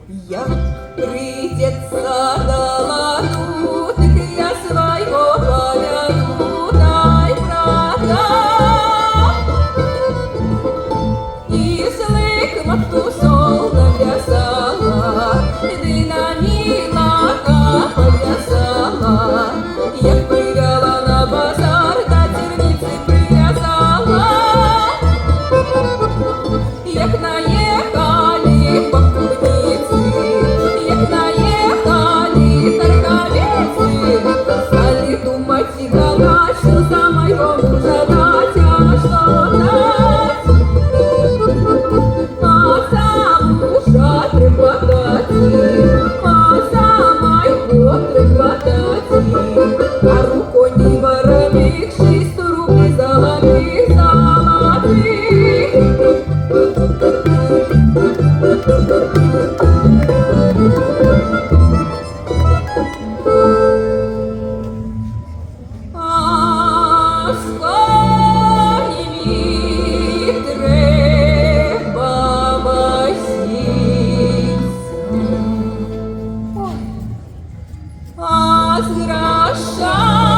Як прийдеться до ладу, так я свого поведу, дай продам. І злик матусол нав'язала, динаміла пов'язала, як привела на базар, та терниці прив'язала, як наїхали покупниці, як наїхали торговиці, стали думать і гадать, що за моего мужа дать, а що дать. А за мужа треба дати, а за моего треба дати, а рукой не воробик, 600 рублей золотых, золотых. А з конями треба возиться, а з грошами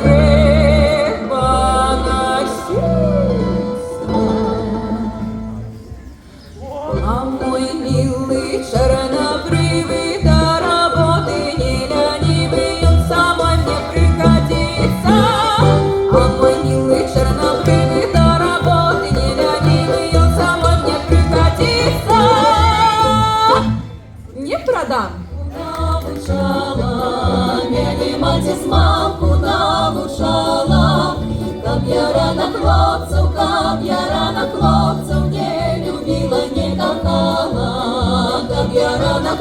треба носиться. А мой милый чернобривый до работы не ленивый, он самой мне пригодится. А мой милый чернобривый до работы не ленивый, он самой мне пригодится. Не продам. Навчала, мяне маці з мамку навчала, каб я рано хлопців не любила, не кохала, каб я рано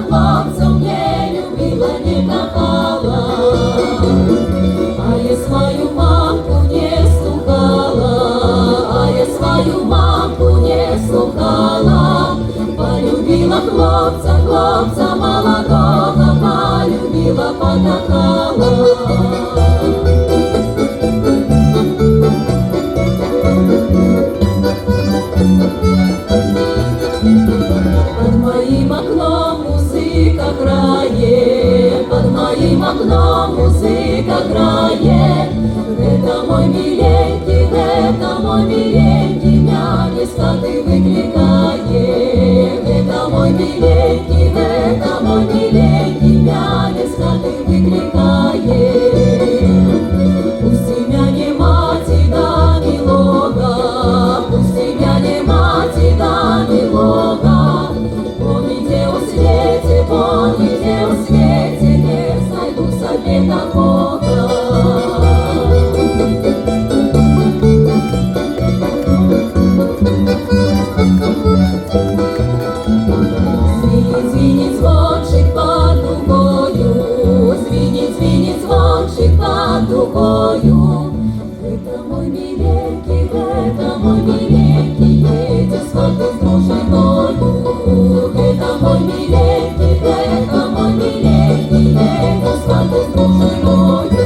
хлопців не любила, не кохала. А я свою мамку не слухала, а я свою мамку не слухала, полюбила хлопця, хлопця молодого, полюбила, покохала. Под моим окном музыка грає, под моим окном музыка грає. Это мой миленький, меня не з хати викликає. Это мой миленький, меня не з хати викликає. Пусти мяне маті да милога, пусти мяне маті да милога, бо ніде у світі не знайду собі такого. Звенит звончик под дугою, звенит звончик под дугою. Это мой миленький, едет сваты с дружиною. Это мой миленький, едет сваты с дружиною.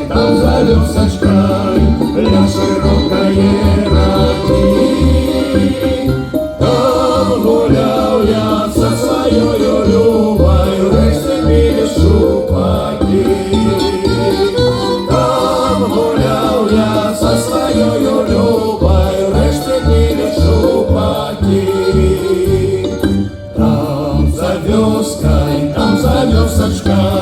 Там за вёсочкой, ля широкое раки. Там гулял я со своёю Любой, речці біля шупаки. Там гулял я со своёю Любой, речці біля шупаки. Там за вёской, там за вёсочкой,